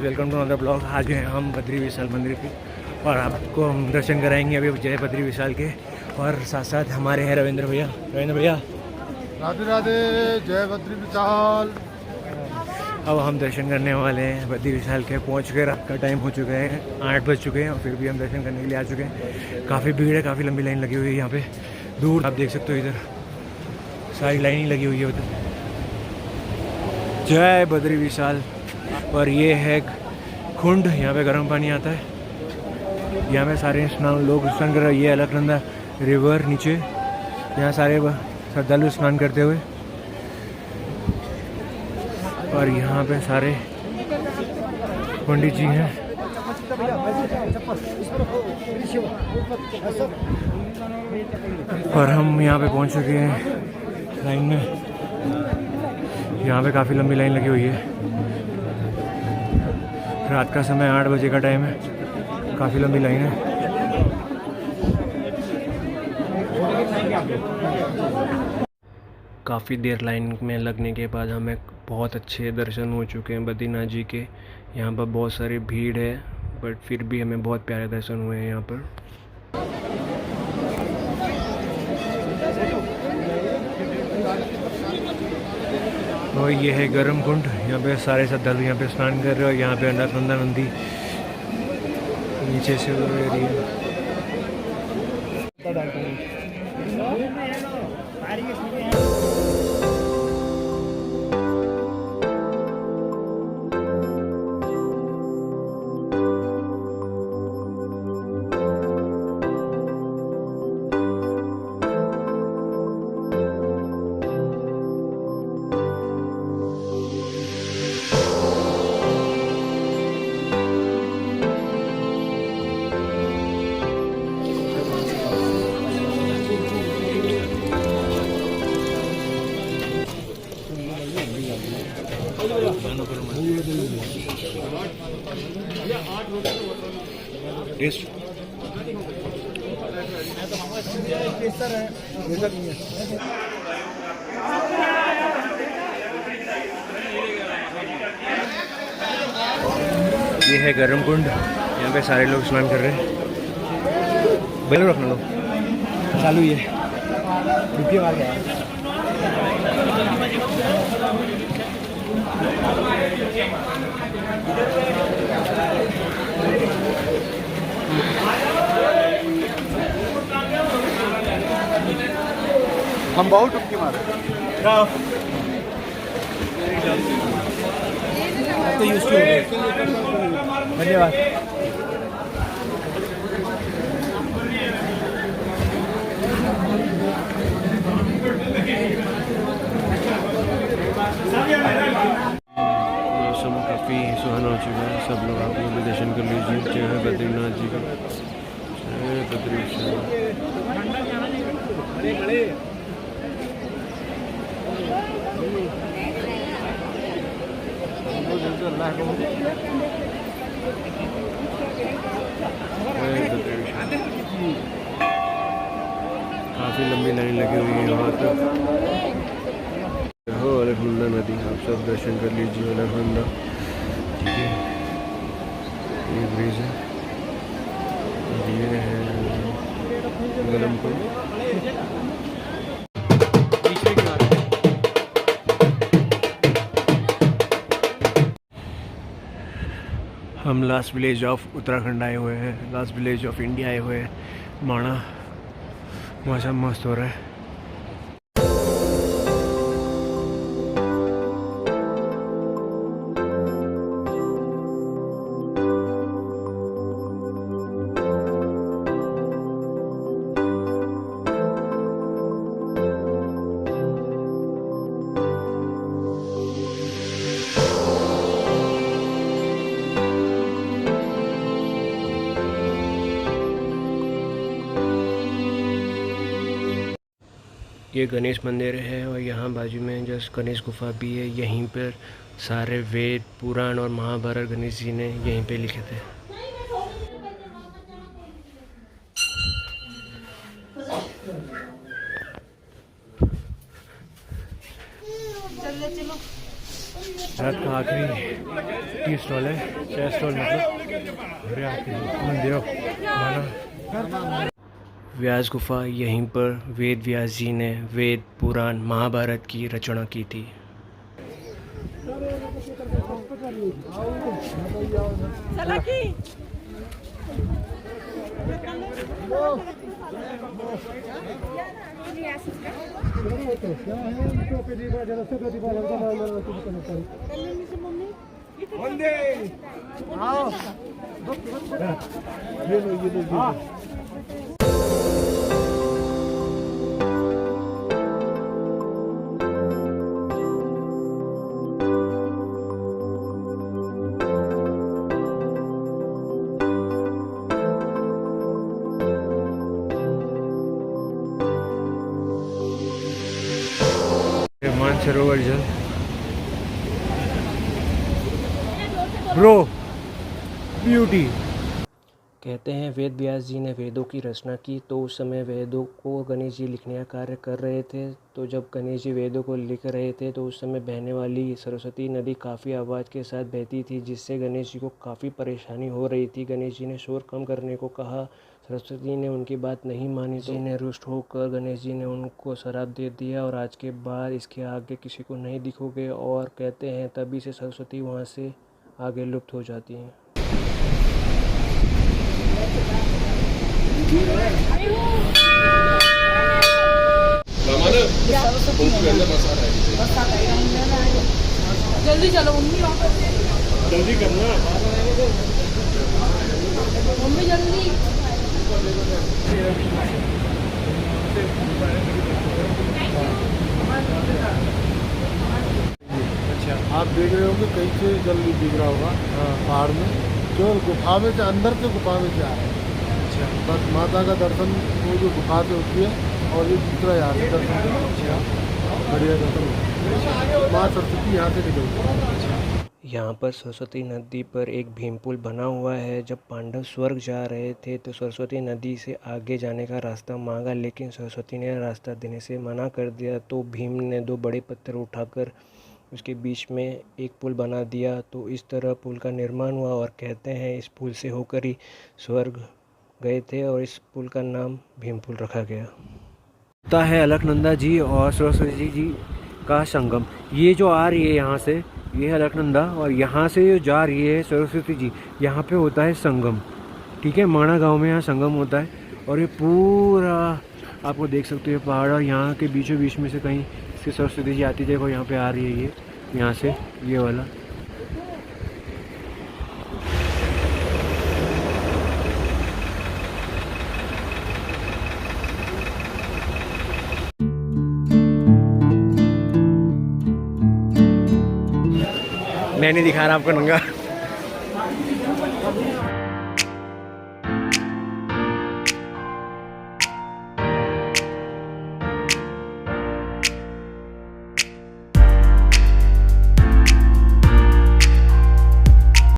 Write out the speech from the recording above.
Welcome to another blog. आज हैं हम बद्री विशाल मंदिर की और आपको हम दर्शन कराएंगे अभी जय बद्री विशाल के। और साथ साथ हमारे हैं रविंद्र भैया। राधे राधे, जय बद्री विशाल। अब हम दर्शन करने वाले हैं बद्री विशाल के। पहुँच गए, रात का टाइम हो चुका है, 8 बज चुके हैं और फिर भी हम दर्शन करने के लिए आ चुके हैं। काफ़ी भीड़ है, काफ़ी लंबी लाइन लगी हुई है यहाँ पे। दूर आप देख सकते हो, इधर सारी लाइन ही लगी हुई है उधर। जय बद्री विशाल। और ये है कुंड, यहाँ पे गर्म पानी आता है। यहाँ पे सारे स्नान लोग स्नान कर रहे हैं। ये अलकनंदा रिवर नीचे, यहाँ सारे श्रद्धालु स्नान करते हुए। और यहाँ पे सारे पंडित जी हैं। और हम यहाँ पे पहुँच चुके हैं लाइन में। यहाँ पे काफ़ी लंबी लाइन लगी हुई है। रात का समय 8 बजे का टाइम है, काफ़ी लंबी लाइन है। काफ़ी देर लाइन में लगने के बाद हमें बहुत अच्छे दर्शन हो चुके हैं बद्रीनाथ जी के। यहाँ पर बहुत सारी भीड़ है, बट फिर भी हमें बहुत प्यारे दर्शन हुए हैं यहाँ पर। और ये है गर्म कुंड, यहाँ पे सारे श्रद्धालु यहाँ पे स्नान कर रहे हो। यहाँ पे अलकनंदा नदी नीचे से रही है। टेस्ट ये है गर्म कुंड, यहाँ पे सारे लोग स्नान कर रहे हैं। बैलो रखना लो, चालू ही है। हम बहुत डुबकी मारे। धन्यवाद। मौसम काफ़ी सुहाना हो चुका है। सब लोग आप लोग भी दर्शन कर लीजिए। जय है बद्रीनाथ जी का, जय बद्री विशाल। काफ़ी लंबी लाइन लगी हुई है वहाँ तक। हो अलकनंदा नदी, आप सब दर्शन कर लीजिए। अलकनंदा, ठीक है, ये ब्रिज है। ये है गलमपुर। हम लास्ट विलेज ऑफ उत्तराखंड आए हुए हैं, लास्ट विलेज ऑफ इंडिया आए हुए हैं, माणा। मौसम मस्त हो रहा है। ये गणेश मंदिर है और यहाँ बाजू में जस्ट गणेश गुफा भी है। यहीं पर सारे वेद, पुराण और महाभारत गणेश जी ने यहीं पे लिखे थे। रात का आखिरी टी स्टॉल है, चाय स्टॉल मतलब। अरे आखिरी मंदिर माना व्यास गुफा, यहीं पर वेद व्यास जी ने वेद पुराण महाभारत की रचना की थी। मानसरोवर जल ब्रो ब्यूटी। कहते हैं वेद व्यास जी ने वेदों की रचना की, तो उस समय वेदों को गणेश जी लिखने का कार्य कर रहे थे। तो जब गणेश जी वेदों को लिख रहे थे तो उस समय बहने वाली सरस्वती नदी काफ़ी आवाज़ के साथ बहती थी, जिससे गणेश जी को काफ़ी परेशानी हो रही थी। गणेश जी ने शोर कम करने को कहा, सरस्वती ने उनकी बात नहीं मानी, तो ने रुष्ट होकर गणेश जी ने उनको श्राप दे दिया और आज के बाद इसके आगे किसी को नहीं दिखोगे। और कहते हैं तभी से सरस्वती वहाँ से आगे लुप्त हो जाती हैं। जल्दी चलो मम्मी, जल्दी करना मम्मी जल्दी। अच्छा, आप देख रहे होंगे कहीं से जल नहीं दिख रहा होगा पहाड़ में, जो गुफा में से अंदर से गुफा में से आ रहा है। अच्छा, बस माता का दर्शन वो जो गुफा से होती है, और ये दूसरा यहाँ से दर्शन बढ़िया दर्शन। माँ सरस्वती यहाँ से निकलती है। यहाँ पर सरस्वती नदी पर एक भीम पुल बना हुआ है। जब पांडव स्वर्ग जा रहे थे तो सरस्वती नदी से आगे जाने का रास्ता मांगा, लेकिन सरस्वती ने रास्ता देने से मना कर दिया। तो भीम ने 2 बड़े पत्थर उठाकर उसके बीच में एक पुल बना दिया। तो इस तरह पुल का निर्माण हुआ और कहते हैं इस पुल से होकर ही स्वर्ग गए थे और इस पुल का नाम भीम पुल रखा गया। होता है अलकनंदा जी और सरस्वती जी का संगम। ये जो आ रही है यहाँ से, ये है अलकनंदा, और यहाँ से जो जा रही है सरस्वती जी, यहाँ पे होता है संगम। ठीक है, माणा गांव में यहाँ संगम होता है। और ये पूरा आपको देख सकते हो पहाड़, और यहाँ के बीचों बीच में से कहीं इसकी सरस्वती जी आती, देखो यहाँ पे आ रही है ये, यहाँ से ये वाला। मैं नहीं दिखा रहा आपको नंगा।